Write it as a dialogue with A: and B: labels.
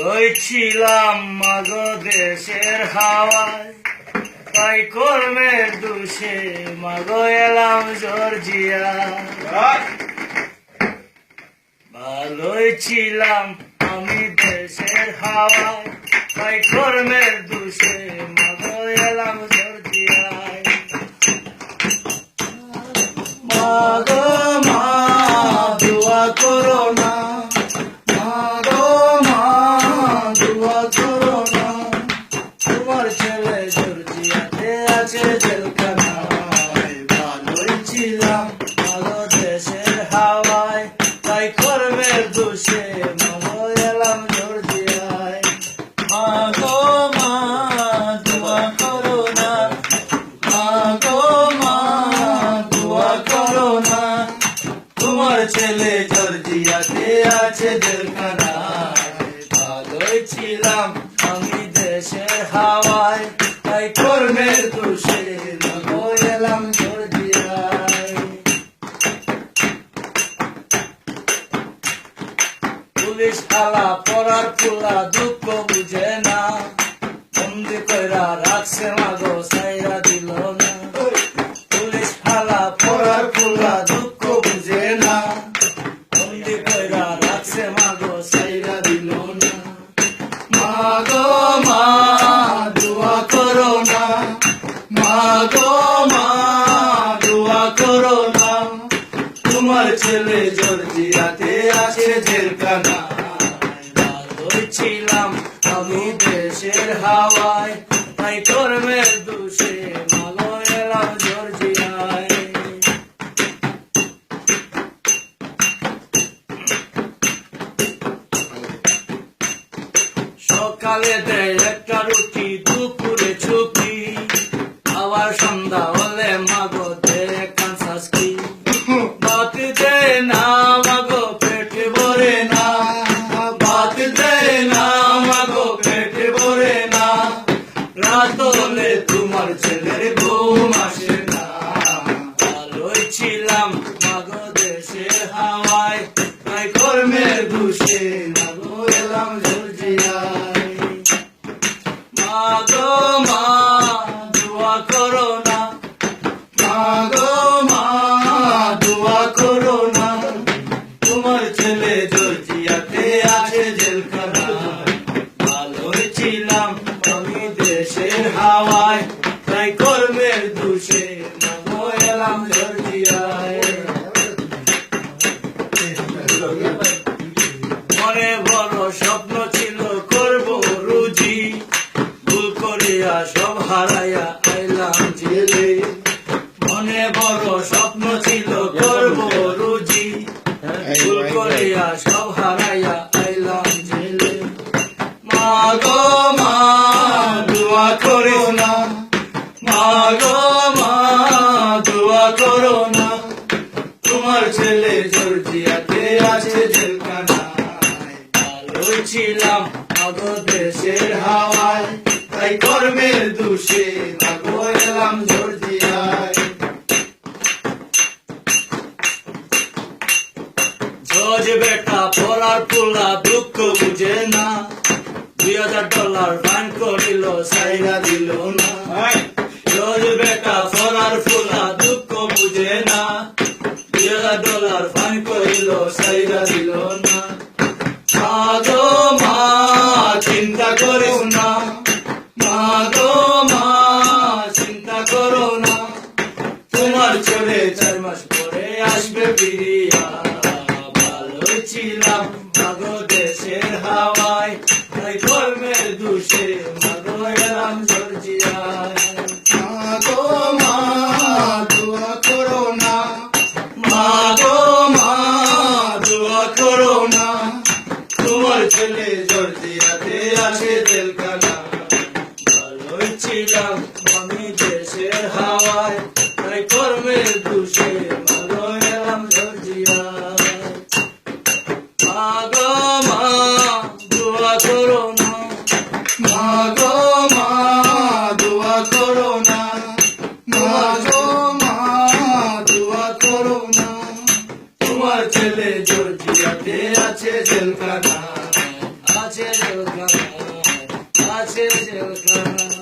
A: ভালোই ছিলাম মাগো দেশের হাওয়ায়, তাই কর্মের দোষে মাগো এলাম জর্জিয়া। ভালোই ছিলাম আমি দেশের হাওয়ায়, তাই কর্মের দোষে মাগো এলাম জর্জিয়ায়। মাগো মা দোয়া করো না, মাগো মা দোয়া করো না, তোমার ছেলে জর্জিয়াতে আছে জেলখানায়। ভালোই ছিলাম মাগো দেশের হাওয়ায়, তাই কর্মের দোষে মাগো এলাম জর্জিয়ায়। মাগো মা দোয়া করো না, মাগো মা দোয়া করো না, তোমার ছেলে জর্জিয়াতে আছে জেলখানায়। ভালোই ছিলাম আমি দেশের হাওয়ায়, তাই কর্মের দোষে মাগো এলাম জর্জিয়ায়। পুলিশ আলা পড়ার পোলা দুঃখ বুঝে না, বন্দি কইরা রাখছে মাগো সাইরা দিল না। পুলিশ আলা পড়ার পোলা দুঃখ বুঝে না, বন্দি কইরা রাখছে মাগো সাইরা দিল না। মাগো মা দোয়া করো না, মাগো মা দোয়া করো না, তোমার ছেলে জর্জিয়াতে আছে জেলখানায়। ভালোই ছিলাম আমি দেশের হাওয়ায়, তাই কর্মের দোষে মাগো এলাম জর্জিয়ায়। সকালে দেয় একটা রুটি, দুপুরে ছুটি, আবার সন্ধ্যা হলে মাগো দেয় কাঁচাস্কি। ভাত দেয় না মাগো পেটে ভরে না, ভাত দেয় না মাগো পেটে ভরে না, রাত হলে তোমার ছেলের ঘুম আসে না। ভালোই ছিলাম মাগো দেশের হাওয়ায়, তাই কর্মের দোষে মাগো এলাম জর্জিয়ায়। মাগো মা দোয়া করো না, মাগো মা দোয়া করো না, তোমার ছেলে জর্জিয়াতে আছে জেলখানায়। ভালোই ছিলাম আমি দেশের হাওয়ায়, তাই কর্মের দোষে মাগো এলাম জর্জিয়ায়। মনে বড় স্বপ্ন ছিল করব রুজি, ভুল করিয়া সব হারাইয়া আইলাম জেলে। মনে বড় স্বপ্ন ছিল করব রুজি, ভুল করিয়া সব হারাইয়া আইলাম জেলে। মাগো মা দোয়া করো না, মাগো মা দোয়া করো না, তোমার ছেলে জর্জিয়াতে আছে জেলখানায়। ভালোই ছিলাম মাগো দেশের হাওয়ায়, তাই কর্মের দোষে মাগো এলাম জর্জিয়ায়। জজ বেটা পড়ার পোলা দুঃখ বুঝে না, $2000 ফাইন করিল সাইরা দিল না। জজ বেটা পড়ার পোলা দুঃখ বুঝে না, $2000 ফাইন করিল সাইরা দিল না। মাগো মা চিন্তা করিস না, মাগো মা চিন্তা করো না, তোমার ছেলে 4 মাস পরে আসবে ফিরিয়া। ভালোই ছিলাম মাগো দেশের হাওয়ায়, তাই কর্মের দোষে মাগো এলাম জর্জিয়ায়। মাগো মা দোয়া করো না, মাগো মা দোয়া করো না, তোমার ছেলে জর্জিয়াতে আছে জেলখানায়। ভালোই ছিলাম আমি দেশের হাওয়ায়, তাই কর্মের দোষে মাগো এলাম জর্জিয়ায়। মাগো মা দোয়া করো না, মাগো মা দোয়া করো না, মাগো মা দোয়া করো না, তোমার ছেলে জর্জিয়াতে আছে জেলখানায়, আছে। জেলখানায় আছে জেলখানায়